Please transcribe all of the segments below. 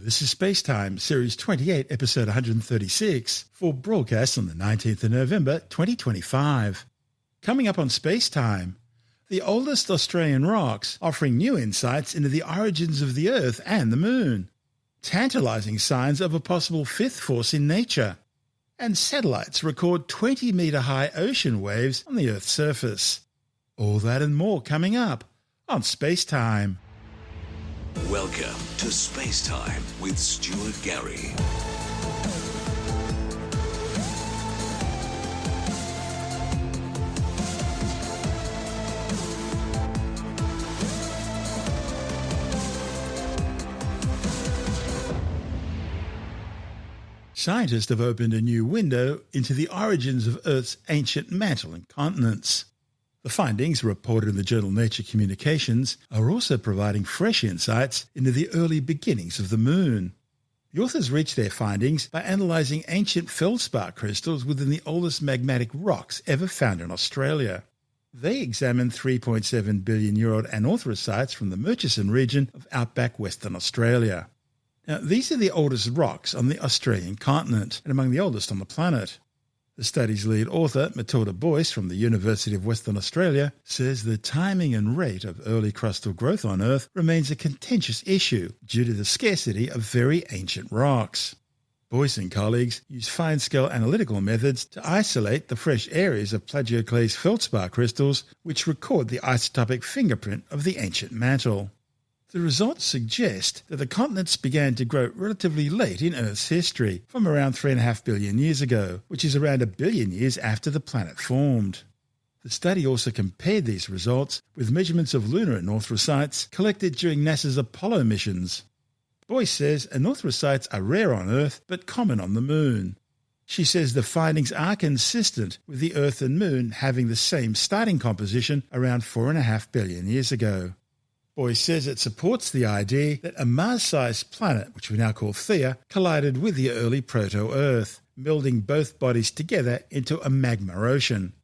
This is SpaceTime, Series 28, Episode 136, for broadcast on the 19th of November 2025. Coming up on SpaceTime, the oldest Australian rocks offering new insights into the origins of the Earth and the Moon, tantalizing signs of a possible fifth force in nature, and satellites record 20-metre-high ocean waves on the Earth's surface. All that and more coming up on SpaceTime. Welcome to SpaceTime with Stuart Gary. Scientists have opened a new window into the origins of Earth's ancient mantle and continents. The findings, reported in the journal Nature Communications, are also providing fresh insights into the early beginnings of the Moon. The authors reached their findings by analysing ancient Feldspar crystals within the oldest magmatic rocks ever found in Australia. They examined 3.7 billion-year-old anorthosites from the Murchison region of outback Western Australia. Now, these are the oldest rocks on the Australian continent and among the oldest on the planet. The study's lead author, Matilda Boyce from the University of Western Australia, says the timing and rate of early crustal growth on Earth remains a contentious issue due to the scarcity of very ancient rocks. Boyce and colleagues use fine-scale analytical methods to isolate the fresh areas of plagioclase feldspar crystals which record the isotopic fingerprint of the ancient mantle. The results suggest that the continents began to grow relatively late in Earth's history, from around 3.5 billion years ago, which is around 1 billion years after the planet formed. The study also compared these results with measurements of lunar anorthosites collected during NASA's Apollo missions. Boyce says anorthosites are rare on Earth but common on the Moon. She says the findings are consistent with the Earth and Moon having the same starting composition around 4.5 billion years ago. Boyce says it supports the idea that a Mars-sized planet, which we now call Theia, collided with the early proto-Earth, melding both bodies together into a magma ocean,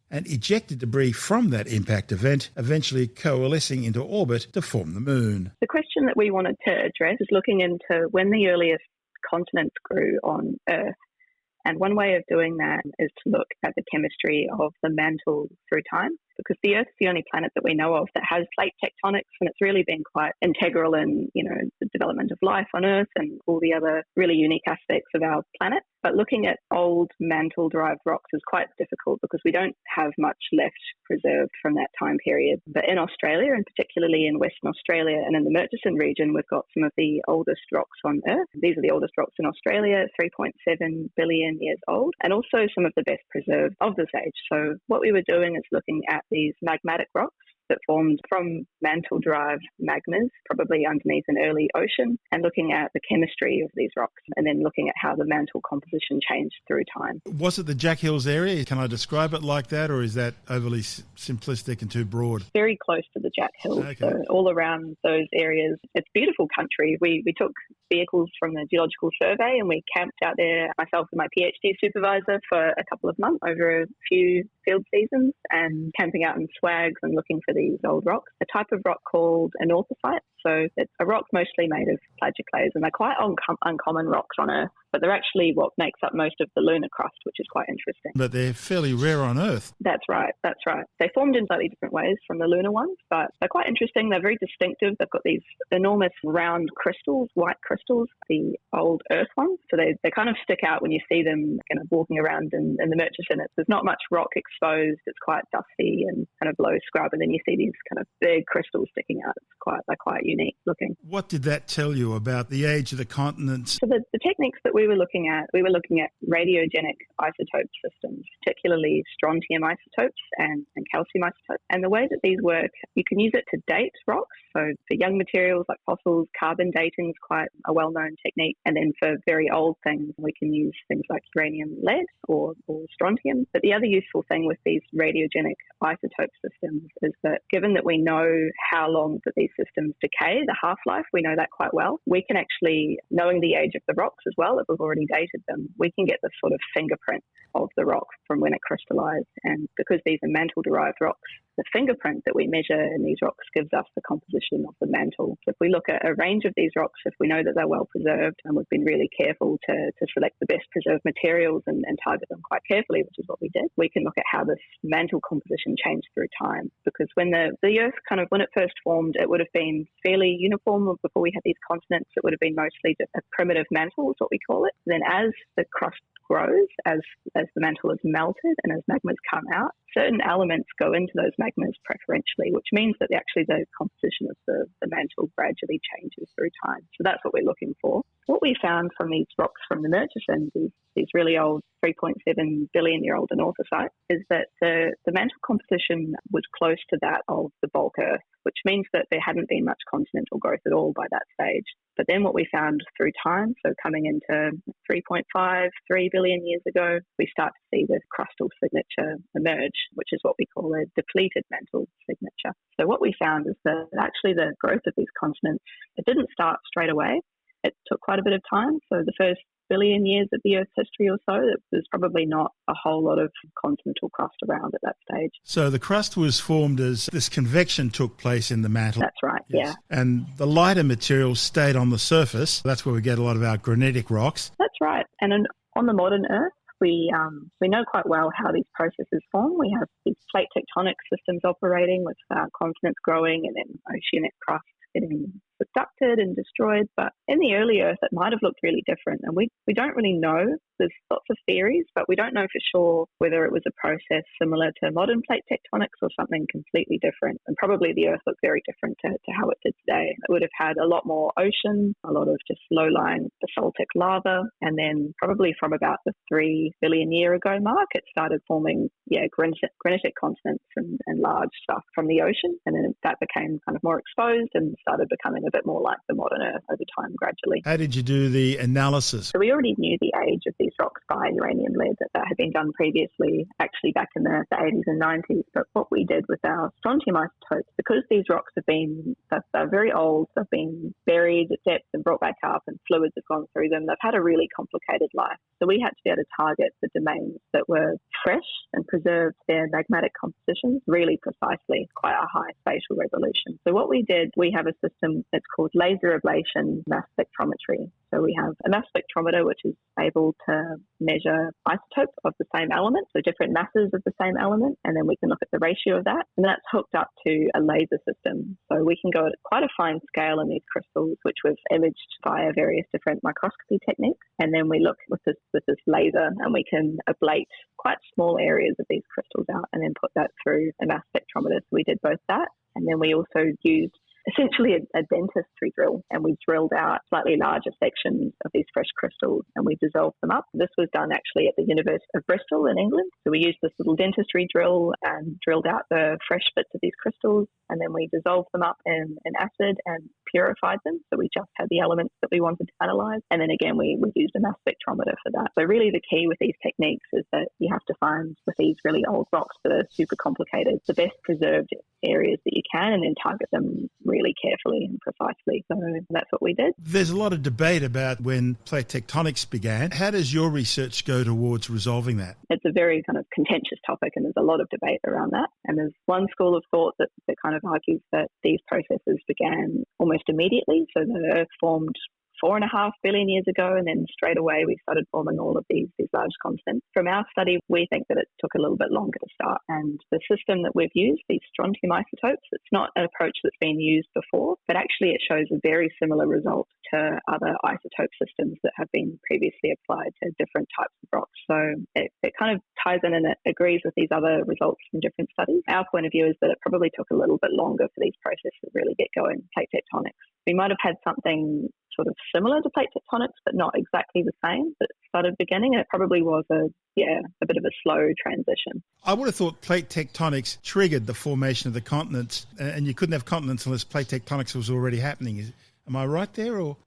and ejected debris from that impact event, eventually coalescing into orbit to form the Moon. The question that we wanted to address is looking into when the earliest continents grew on Earth. And one way of doing that is to look at the chemistry of the mantle through time, because the Earth is the only planet that we know of that has plate tectonics, and it's really been quite integral in, the development of life on Earth and all the other really unique aspects of our planet. But looking at old mantle-derived rocks is quite difficult because we don't have much left preserved from that time period. But in Australia, and particularly in Western Australia and in the Murchison region, we've got some of the oldest rocks on Earth. These are the oldest rocks in Australia, 3.7 billion years old, and also some of the best preserved of this age. So what we were doing is looking at these magmatic rocks that formed from mantle-derived magmas, probably underneath an early ocean, and looking at the chemistry of these rocks, and then looking at how the mantle composition changed through time. Was it the Jack Hills area? Can I describe it like that, or is that overly simplistic and too broad? Very close to the Jack Hills, okay. So all around those areas. It's beautiful country. We took vehicles from the Geological Survey and we camped out there, myself and my PhD supervisor, for a couple of months over a few field seasons, and camping out in swags and looking for these old rocks. A type of rock called anorthosite. So it's a rock mostly made of plagioclase, and they're quite uncommon rocks on Earth, but they're actually what makes up most of the lunar crust, which is quite interesting. But they're fairly rare on Earth. That's right. They formed in slightly different ways from the lunar ones, but they're quite interesting. They're very distinctive. They've got these enormous round crystals, white crystals, the old Earth ones. So they kind of stick out when you see them kind of walking around in the Murchison. There's not much rock exposed. It's quite dusty and kind of low scrub, and then you see these kind of big crystals sticking out. They're quite unique looking. What did that tell you about the age of the continents? So the techniques that we were looking at radiogenic isotope systems, particularly strontium isotopes and calcium isotopes. And the way that these work, you can use it to date rocks. So for young materials like fossils, carbon dating is quite a well-known technique. And then for very old things, we can use things like uranium, lead, or strontium. But the other useful thing with these radiogenic isotope systems is that given that we know how long that these systems decay, the half-life, we know that quite well. We can actually, knowing the age of the rocks as well, we've already dated them, we can get this sort of fingerprint of the rock from when it crystallized. And because these are mantle-derived rocks, the fingerprint that we measure in these rocks gives us the composition of the mantle. So if we look at a range of these rocks, if we know that they're well preserved and we've been really careful to select the best preserved materials and target them quite carefully, which is what we did, we can look at how this mantle composition changed through time. Because when the Earth when it first formed, it would have been fairly uniform. Before we had these continents, it would have been mostly just a primitive mantle, is what we call it. Then as the crust grows, as the mantle is melted and as magmas come out, certain elements go into those magmas preferentially, which means that actually the composition of the mantle gradually changes through time. So that's what we're looking for. What we found from these rocks from the Murchison, these really old 3.7 billion year old anorthosite, is that the mantle composition was close to that of the bulk Earth, which means that there hadn't been much continental growth at all by that stage. But then what we found through time, so coming into 3.5, 3 billion years ago, we start to see this crustal signature emerge, which is what we call a depleted mantle signature. So what we found is that actually the growth of these continents, it didn't start straight away. It took quite a bit of time. So the first billion years of the Earth's history or so, there's probably not a whole lot of continental crust around at that stage. So the crust was formed as this convection took place in the mantle. That's right, yes. Yeah. And the lighter materials stayed on the surface. That's where we get a lot of our granitic rocks. That's right. And on the modern Earth, we know quite well how these processes form. We have these plate tectonic systems operating with continents growing and then oceanic crust getting subducted and destroyed. But in the early Earth, it might have looked really different. And we don't really know. There's lots of theories, but we don't know for sure whether it was a process similar to modern plate tectonics or something completely different. And probably the Earth looked very different to how it did today. It would have had a lot more ocean, a lot of just low-lying basaltic lava. And then probably from about the 3 billion year ago mark, it started forming granitic continents and large stuff from the ocean. And then that became kind of more exposed and started becoming a bit more like the modern Earth over time gradually. How did you do the analysis? So we already knew the age of these rocks by uranium lead that had been done previously, actually back in the 80s and 90s. But what we did with our strontium isotopes, because these rocks they're very old, they've been buried at depth and brought back up and fluids have gone through them, they've had a really complicated life. So we had to be able to target the domains that were fresh and preserved their magmatic compositions really precisely, quite a high spatial resolution. So what we did, we have a system that's called laser ablation mass spectrometry. So we have a mass spectrometer which is able to measure isotopes of the same element, so different masses of the same element, and then we can look at the ratio of that. And that's hooked up to a laser system. So we can go at quite a fine scale in these crystals, which was imaged via various different microscopy techniques. And then we look with this laser and we can ablate quite small areas of these crystals out and then put that through a mass spectrometer. So we did both that. And then we also used essentially a dentistry drill, and we drilled out slightly larger sections of these fresh crystals and we dissolved them up. This was done actually at the University of Bristol in England. So we used this little dentistry drill and drilled out the fresh bits of these crystals, and then we dissolved them up in acid and purified them. So we just had the elements that we wanted to analyze. And then again, we used a mass spectrometer for that. So really the key with these techniques is that you have to find, with these really old rocks that are super complicated, the best preserved areas that you can and then target them really carefully and precisely. So that's what we did. There's a lot of debate about when plate tectonics began. How does your research go towards resolving that? It's a very kind of contentious topic and there's a lot of debate around that. And there's one school of thought that kind of argues that these processes began almost immediately. So the Earth formed 4.5 billion years ago, and then straight away we started forming all of these large continents. From our study, we think that it took a little bit longer to start. And the system that we've used, these strontium isotopes, it's not an approach that's been used before, but actually it shows a very similar result to other isotope systems that have been previously applied to different types of rocks. So it kind of ties in and it agrees with these other results from different studies. Our point of view is that it probably took a little bit longer for these processes to really get going, plate tectonics. We might have had something sort of similar to plate tectonics, but not exactly the same. But it started beginning, and it probably was a bit of a slow transition. I would have thought plate tectonics triggered the formation of the continents, and you couldn't have continents unless plate tectonics was already happening. Am I right there? Or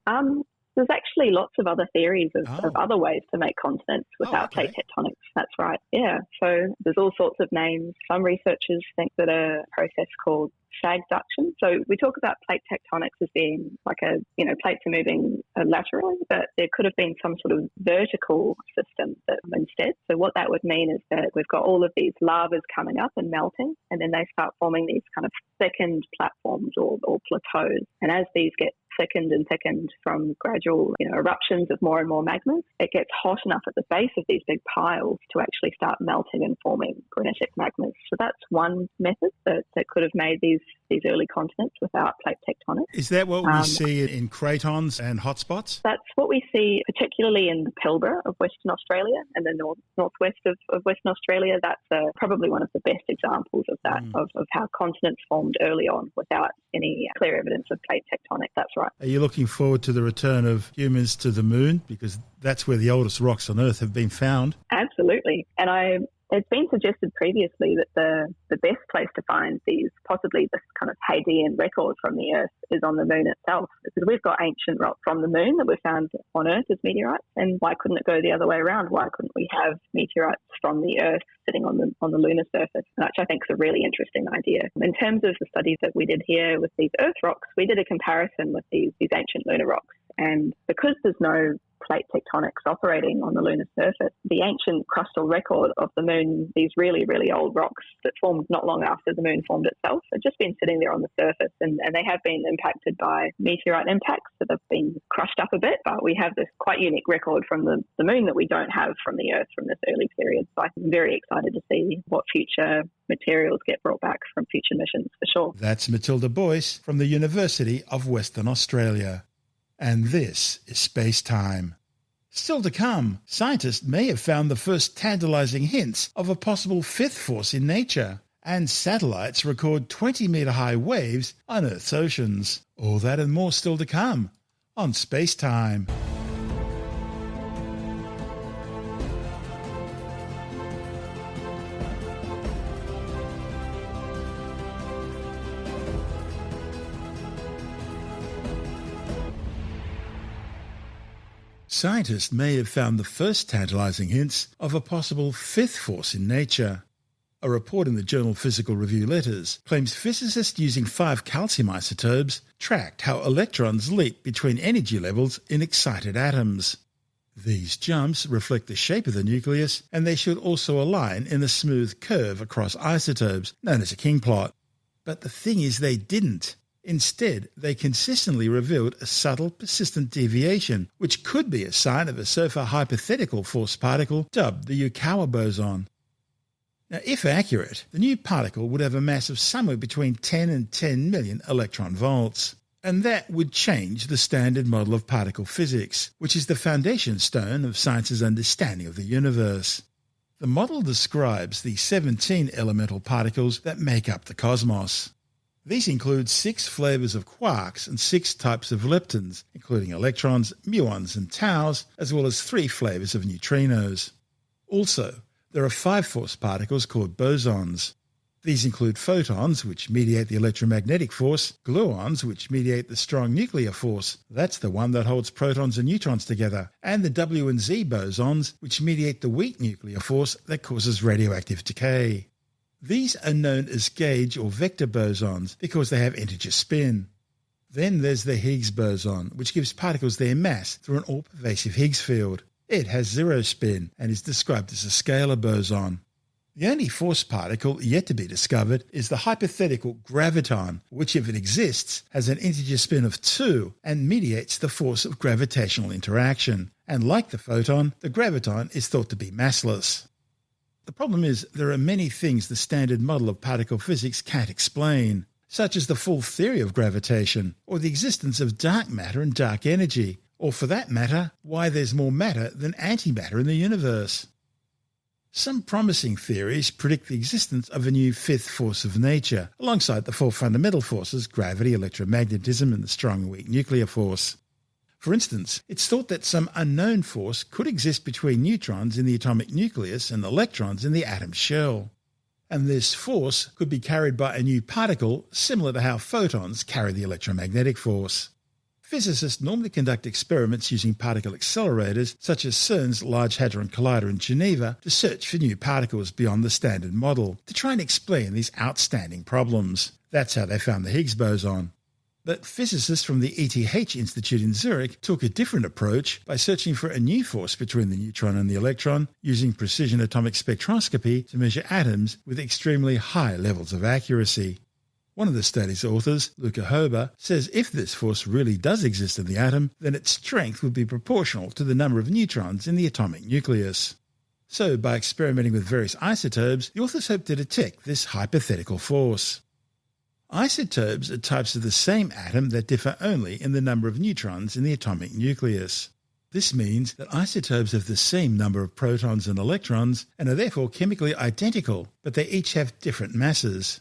There's actually lots of other theories of other ways to make continents without plate tectonics. That's right. Yeah. So there's all sorts of names. Some researchers think that a process called sagduction. So we talk about plate tectonics as being like plates are moving laterally, but there could have been some sort of vertical system that instead. So what that would mean is that we've got all of these lavas coming up and melting, and then they start forming these kind of thickened platforms or plateaus. And as these get thickened and thickened from gradual eruptions of more and more magmas, it gets hot enough at the base of these big piles to actually start melting and forming granitic magmas. So that's one method that could have made these early continents without plate tectonics. Is that what we see in cratons and hotspots? That's what we see particularly in the Pilbara of Western Australia and the northwest of Western Australia. That's probably one of the best examples of that, of how continents formed early on without any clear evidence of plate tectonics. That's right. Are you looking forward to the return of humans to the moon? Because that's where the oldest rocks on Earth have been found. Absolutely. And it's been suggested previously that the best place to find possibly this kind of Hadean record from the Earth is on the moon itself, because we've got ancient rock from the moon that we found on Earth as meteorites. And why couldn't it go the other way around? Why couldn't we have meteorites from the Earth sitting on the lunar surface? Which I think is a really interesting idea. In terms of the studies that we did here with these Earth rocks, we did a comparison with these ancient lunar rocks. And because there's no plate tectonics operating on the lunar surface, the ancient crustal record of the moon, these really, really old rocks that formed not long after the moon formed itself, have just been sitting there on the surface, and they have been impacted by meteorite impacts, so they've been crushed up a bit, but we have this quite unique record from the moon that we don't have from the Earth from this early period. So I'm very excited to see what future materials get brought back from future missions, for sure. That's Matilda Boyce from the University of Western Australia. And this is SpaceTime. Still to come, scientists may have found the first tantalizing hints of a possible fifth force in nature, and satellites record 20-metre-high waves on Earth's oceans. All that and more still to come on SpaceTime. Scientists may have found the first tantalizing hints of a possible fifth force in nature. A report in the journal Physical Review Letters claims physicists using 5 calcium isotopes tracked how electrons leap between energy levels in excited atoms. These jumps reflect the shape of the nucleus, and they should also align in a smooth curve across isotopes, known as a king plot. But the thing is, they didn't. Instead, they consistently revealed a subtle, persistent deviation, which could be a sign of a so far hypothetical force particle dubbed the Yukawa boson. Now, if accurate, the new particle would have a mass of somewhere between 10 and 10 million electron volts. And that would change the standard model of particle physics, which is the foundation stone of science's understanding of the universe. The model describes the 17 elemental particles that make up the cosmos. These include 6 flavors of quarks and 6 types of leptons, including electrons, muons and taus, as well as 3 flavors of neutrinos. Also, there are 5 force particles called bosons. These include photons, which mediate the electromagnetic force, gluons, which mediate the strong nuclear force, that's the one that holds protons and neutrons together, and the W and Z bosons, which mediate the weak nuclear force that causes radioactive decay. These are known as gauge or vector bosons because they have integer spin. Then there's the Higgs boson, which gives particles their mass through an all-pervasive Higgs field. It has 0 spin and is described as a scalar boson. The only force particle yet to be discovered is the hypothetical graviton, which, if it exists, has an integer spin of 2 and mediates the force of gravitational interaction. And like the photon, the graviton is thought to be massless. The problem is there are many things the standard model of particle physics can't explain, such as the full theory of gravitation, or the existence of dark matter and dark energy, or for that matter, why there's more matter than antimatter in the universe. Some promising theories predict the existence of a new fifth force of nature, alongside the 4 fundamental forces, gravity, electromagnetism, and the strong and weak nuclear force. For instance, it's thought that some unknown force could exist between neutrons in the atomic nucleus and electrons in the atom shell. And this force could be carried by a new particle similar to how photons carry the electromagnetic force. Physicists normally conduct experiments using particle accelerators, such as CERN's Large Hadron Collider in Geneva, to search for new particles beyond the standard model, to try and explain these outstanding problems. That's how they found the Higgs boson. But physicists from the ETH Institute in Zurich took a different approach by searching for a new force between the neutron and the electron, using precision atomic spectroscopy to measure atoms with extremely high levels of accuracy. One of the study's authors, Luca Hober, says if this force really does exist in the atom, then its strength would be proportional to the number of neutrons in the atomic nucleus. So, by experimenting with various isotopes, the authors hope to detect this hypothetical force. Isotopes are types of the same atom that differ only in the number of neutrons in the atomic nucleus. This means that isotopes have the same number of protons and electrons and are therefore chemically identical, but they each have different masses.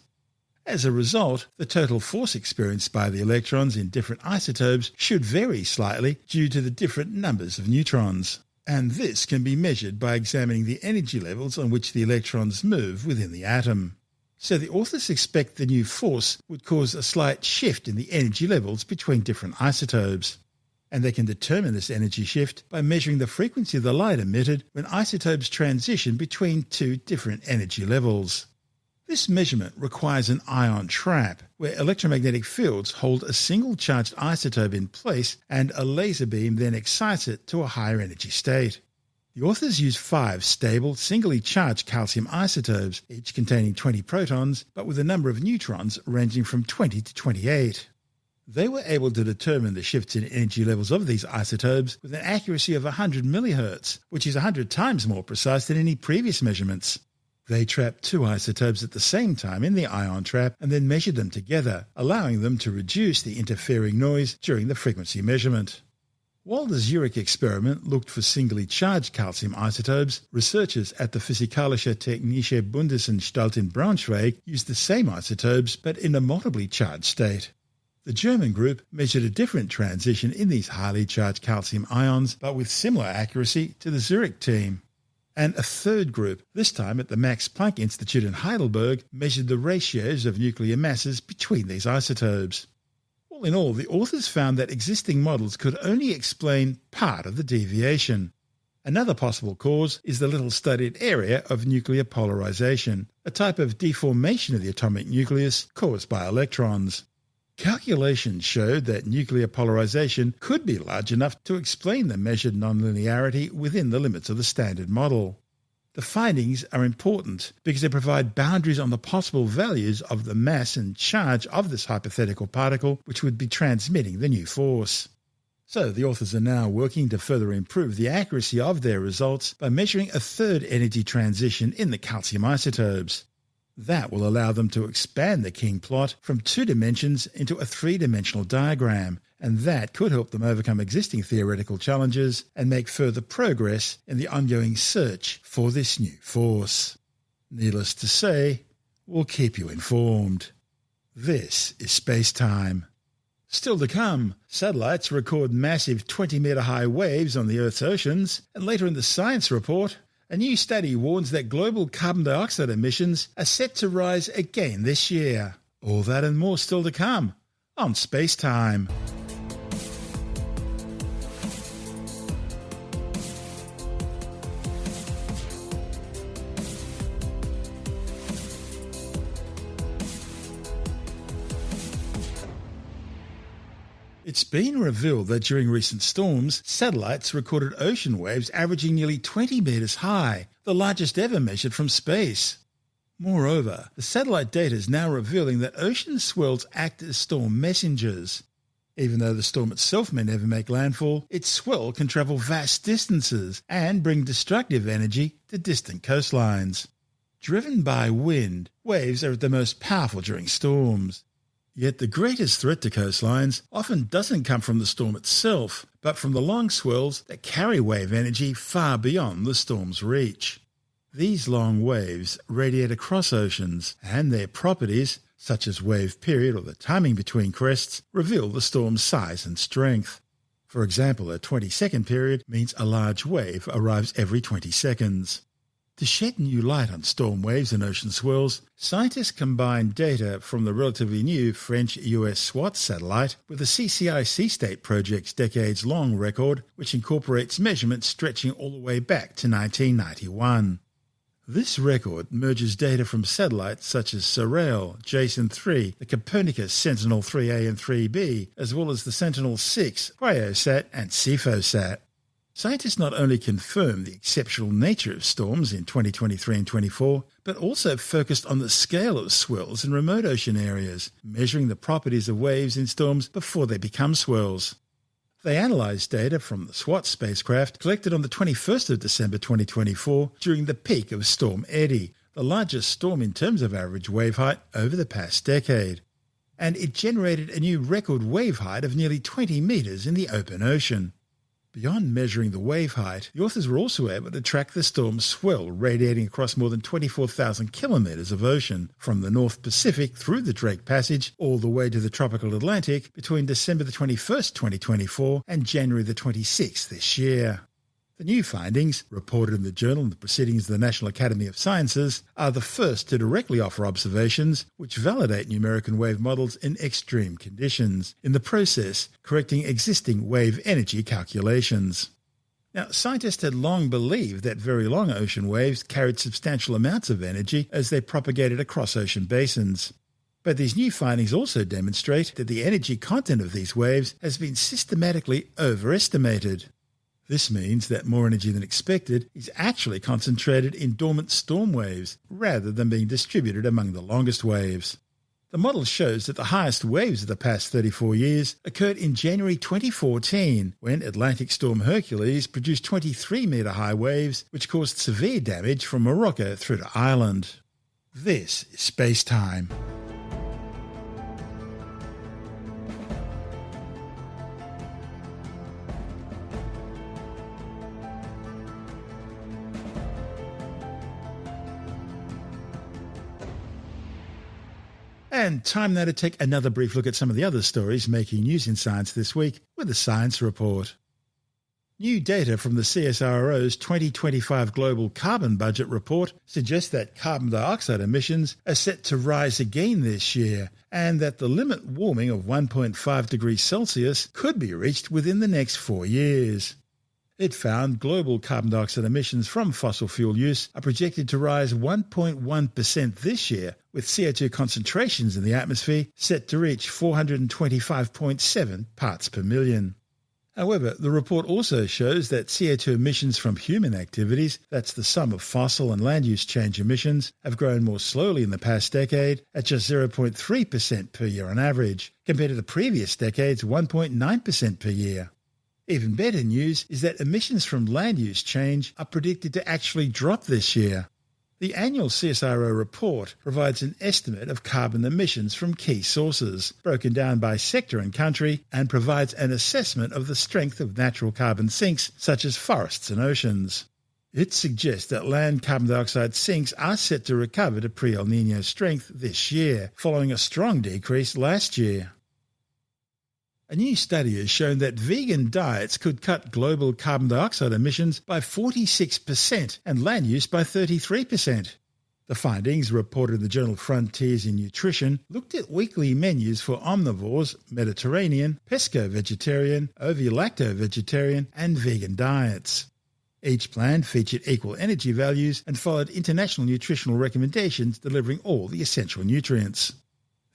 As a result, the total force experienced by the electrons in different isotopes should vary slightly due to the different numbers of neutrons. And this can be measured by examining the energy levels on which the electrons move within the atom. So the authors expect the new force would cause a slight shift in the energy levels between different isotopes. And they can determine this energy shift by measuring the frequency of the light emitted when isotopes transition between two different energy levels. This measurement requires an ion trap, where electromagnetic fields hold a single charged isotope in place and a laser beam then excites it to a higher energy state. The authors use 5 stable, singly charged calcium isotopes, each containing 20 protons, but with a number of neutrons ranging from 20 to 28. They were able to determine the shifts in energy levels of these isotopes with an accuracy of 100 millihertz, which is 100 times more precise than any previous measurements. They trapped 2 isotopes at the same time in the ion trap and then measured them together, allowing them to reduce the interfering noise during the frequency measurement. While the Zurich experiment looked for singly charged calcium isotopes, researchers at the Physikalische Technische Bundesanstalt in Braunschweig used the same isotopes but in a multiply charged state. The German group measured a different transition in these highly charged calcium ions, but with similar accuracy to the Zurich team. And a third group, this time at the Max Planck Institute in Heidelberg, measured the ratios of nuclear masses between these isotopes. All in all, the authors found that existing models could only explain part of the deviation. Another possible cause is the little studied area of nuclear polarization, a type of deformation of the atomic nucleus caused by electrons. Calculations showed that nuclear polarization could be large enough to explain the measured nonlinearity within the limits of the standard model. The findings are important because they provide boundaries on the possible values of the mass and charge of this hypothetical particle which would be transmitting the new force. So the authors are now working to further improve the accuracy of their results by measuring a third energy transition in the calcium isotopes. That will allow them to expand the King plot from 2 dimensions into a 3-dimensional diagram, and that could help them overcome existing theoretical challenges and make further progress in the ongoing search for this new force. Needless to say, we'll keep you informed. This is SpaceTime. Still to come, satellites record massive 20-metre-high waves on the Earth's oceans, and later in the science report, a new study warns that global carbon dioxide emissions are set to rise again this year. All that and more still to come on SpaceTime. It's been revealed that during recent storms, satellites recorded ocean waves averaging nearly 20 metres high, the largest ever measured from space. Moreover, the satellite data is now revealing that ocean swells act as storm messengers. Even though the storm itself may never make landfall, its swell can travel vast distances and bring destructive energy to distant coastlines. Driven by wind, waves are at their most powerful during storms. Yet the greatest threat to coastlines often doesn't come from the storm itself, but from the long swells that carry wave energy far beyond the storm's reach. These long waves radiate across oceans, and their properties, such as wave period or the timing between crests, reveal the storm's size and strength. For example, a 20-second period means a large wave arrives every 20 seconds. To shed new light on storm waves and ocean swirls, scientists combined data from the relatively new French-US SWOT satellite with the CCI Seastate Project's decades-long record, which incorporates measurements stretching all the way back to 1991. This record merges data from satellites such as SORAIL, JASON-3, the Copernicus Sentinel-3A and 3B, as well as the Sentinel-6, Cryosat and CEPHOSAT. Scientists not only confirmed the exceptional nature of storms in 2023 and 24, but also focused on the scale of swirls in remote ocean areas, measuring the properties of waves in storms before they become swirls. They analysed data from the SWOT spacecraft collected on the 21st of December 2024 during the peak of Storm Eddy, the largest storm in terms of average wave height over the past decade. And it generated a new record wave height of nearly 20 metres in the open ocean. Beyond measuring the wave height, the authors were also able to track the storm's swell radiating across more than 24,000 kilometres of ocean, from the North Pacific through the Drake Passage all the way to the tropical Atlantic between December the 21st, 2024 and January the 26th this year. The new findings, reported in the journal and the Proceedings of the National Academy of Sciences, are the first to directly offer observations which validate numerical wave models in extreme conditions, in the process correcting existing wave energy calculations. Now, scientists had long believed that very long ocean waves carried substantial amounts of energy as they propagated across ocean basins. But these new findings also demonstrate that the energy content of these waves has been systematically overestimated. This means that more energy than expected is actually concentrated in dormant storm waves rather than being distributed among the longest waves. The model shows that the highest waves of the past 34 years occurred in January 2014, when Atlantic Storm Hercules produced 23-metre-high waves which caused severe damage from Morocco through to Ireland. This is SpaceTime. And time now to take another brief look at some of the other stories making news in science this week with the Science Report. New data from the CSIRO's 2025 Global Carbon Budget Report suggests that carbon dioxide emissions are set to rise again this year, and that the limit warming of 1.5 degrees Celsius could be reached within the next 4 years. It found global carbon dioxide emissions from fossil fuel use are projected to rise 1.1% this year, with CO2 concentrations in the atmosphere set to reach 425.7 parts per million. However, the report also shows that CO2 emissions from human activities, that's the sum of fossil and land use change emissions, have grown more slowly in the past decade at just 0.3% per year on average, compared to the previous decade's 1.9% per year. Even better news is that emissions from land use change are predicted to actually drop this year. The annual CSIRO report provides an estimate of carbon emissions from key sources, broken down by sector and country, and provides an assessment of the strength of natural carbon sinks such as forests and oceans. It suggests that land carbon dioxide sinks are set to recover to pre-El Niño strength this year, following a strong decrease last year. A new study has shown that vegan diets could cut global carbon dioxide emissions by 46% and land use by 33%. The findings, reported in the journal Frontiers in Nutrition, looked at weekly menus for omnivores, Mediterranean, pesco-vegetarian, ovo-lacto-vegetarian and vegan diets. Each plan featured equal energy values and followed international nutritional recommendations delivering all the essential nutrients.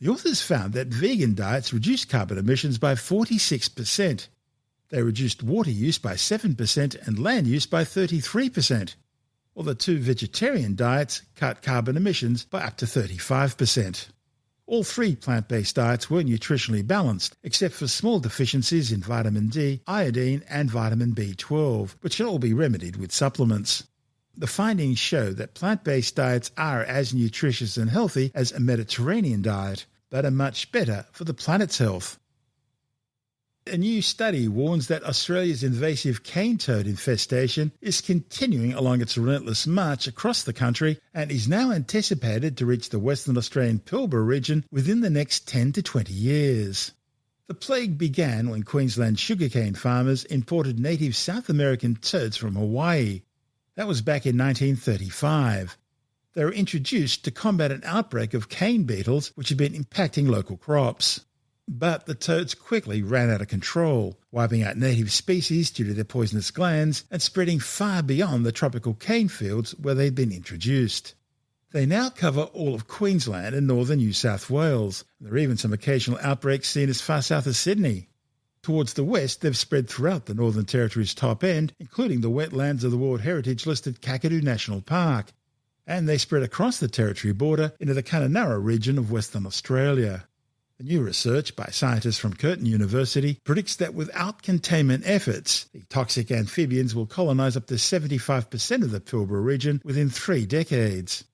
The authors found that vegan diets reduced carbon emissions by 46%. They reduced water use by 7% and land use by 33%, while the two vegetarian diets cut carbon emissions by up to 35%. All three plant-based diets were nutritionally balanced, except for small deficiencies in vitamin D, iodine and vitamin B12, which can all be remedied with supplements. The findings show that plant-based diets are as nutritious and healthy as a Mediterranean diet, but are much better for the planet's health. A new study warns that Australia's invasive cane toad infestation is continuing along its relentless march across the country and is now anticipated to reach the Western Australian Pilbara region within the next 10 to 20 years. The plague began when Queensland sugarcane farmers imported native South American toads from Hawaii. That was back in 1935. They were introduced to combat an outbreak of cane beetles which had been impacting local crops. But the toads quickly ran out of control, wiping out native species due to their poisonous glands and spreading far beyond the tropical cane fields where they'd been introduced. They now cover all of Queensland and northern New South Wales. There are even some occasional outbreaks seen as far south as Sydney. Towards the west, they've spread throughout the Northern Territory's top end, including the wetlands of the World Heritage-listed Kakadu National Park. And they spread across the territory border into the Kununurra region of Western Australia. The new research by scientists from Curtin University predicts that without containment efforts, the toxic amphibians will colonise up to 75% of the Pilbara region within 3 decades.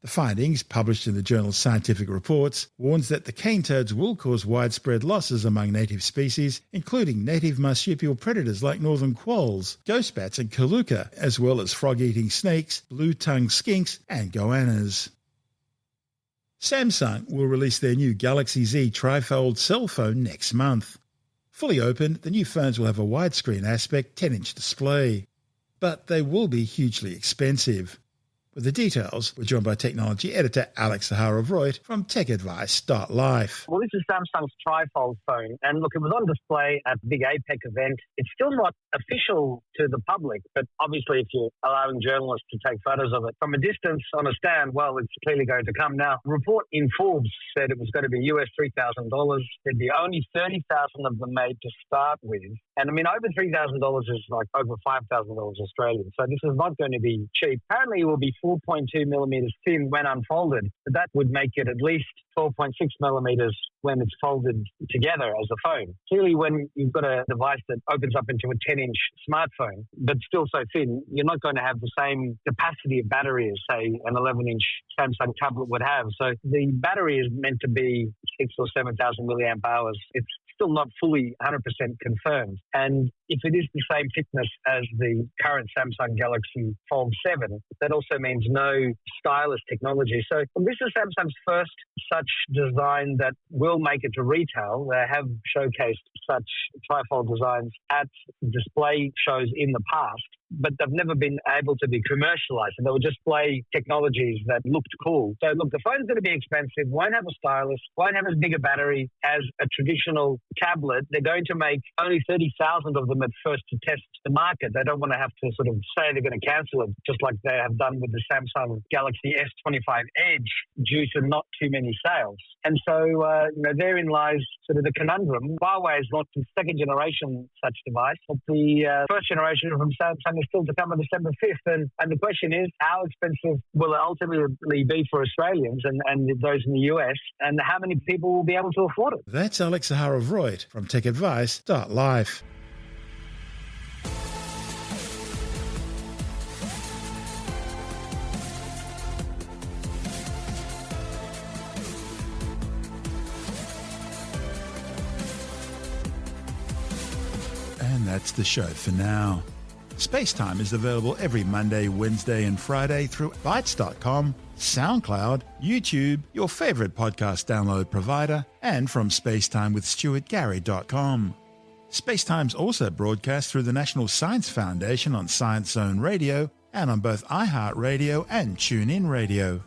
The findings, published in the journal Scientific Reports, warns that the cane toads will cause widespread losses among native species, including native marsupial predators like northern quolls, ghostbats and kaluka, as well as frog-eating snakes, blue-tongued skinks and goannas. Samsung will release their new Galaxy Z trifold cell phone next month. Fully opened, the new phones will have a widescreen aspect 10-inch display. But they will be hugely expensive. With the details, we're joined by technology editor Alex Zaharov-Reutt from TechAdvice.life. Well, this is Samsung's trifold phone, and look, it was on display at the big APEC event. It's still not official to the public, but obviously if you're allowing journalists to take photos of it from a distance on a stand, well, it's clearly going to come now. A report in Forbes said it was going to be US $3,000. There'd be only 30,000 of them made to start with. And I mean, over $3,000 is like over $5,000 Australian. So this is not going to be cheap. Apparently it will be 4.2 millimeters thin when unfolded. But that would make it at least 12.6 millimeters when it's folded together as a phone. Clearly, when you've got a device that opens up into a 10-inch smartphone, but still so thin, you're not going to have the same capacity of battery as, say, an 11-inch Samsung tablet would have. So the battery is meant to be 6,000 or 7,000 milliamp hours. It's still not fully 100% confirmed. And if it is the same thickness as the current Samsung Galaxy Fold 7, that also means no stylus technology. So this is Samsung's first such design that will make it to retail. They have showcased such trifold designs at display shows in the past, but they've never been able to be commercialized. And they were display technologies that looked cool. So look, the phone's going to be expensive, won't have a stylus, won't have as big a battery as a traditional tablet. They're going to make only 30,000 of them at first to test the market. They don't want to have to sort of say they're going to cancel it, just like they have done with the Samsung Galaxy S25 Edge due to not too many sales. And so, therein lies sort of the conundrum. Huawei is not the second generation such device, but the first generation from Samsung is still to come on December 5th. And the question is, how expensive will it ultimately be for Australians and those in the US, and how many people will be able to afford it? That's Alex Zaharov-Reutt from TechAdvice.life. And that's the show for now. SpaceTime is available every Monday, Wednesday and Friday through Bytes.com, SoundCloud, YouTube, your favourite podcast download provider, and from SpaceTimeWithStuartGarry.com. SpaceTime's also broadcast through the National Science Foundation on Science Zone Radio and on both iHeartRadio and TuneIn Radio.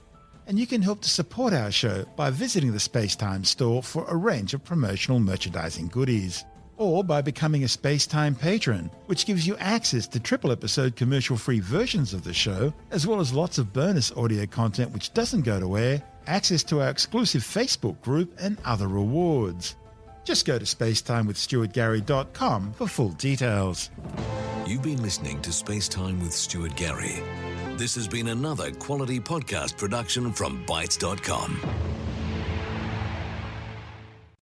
And you can help to support our show by visiting the SpaceTime store for a range of promotional merchandising goodies, or by becoming a SpaceTime patron, which gives you access to triple-episode commercial-free versions of the show, as well as lots of bonus audio content which doesn't go to air, access to our exclusive Facebook group, and other rewards. Just go to SpaceTimeWithStuartGarry.com for full details. You've been listening to SpaceTime with Stuart Gary. This has been another quality podcast production from Bytes.com.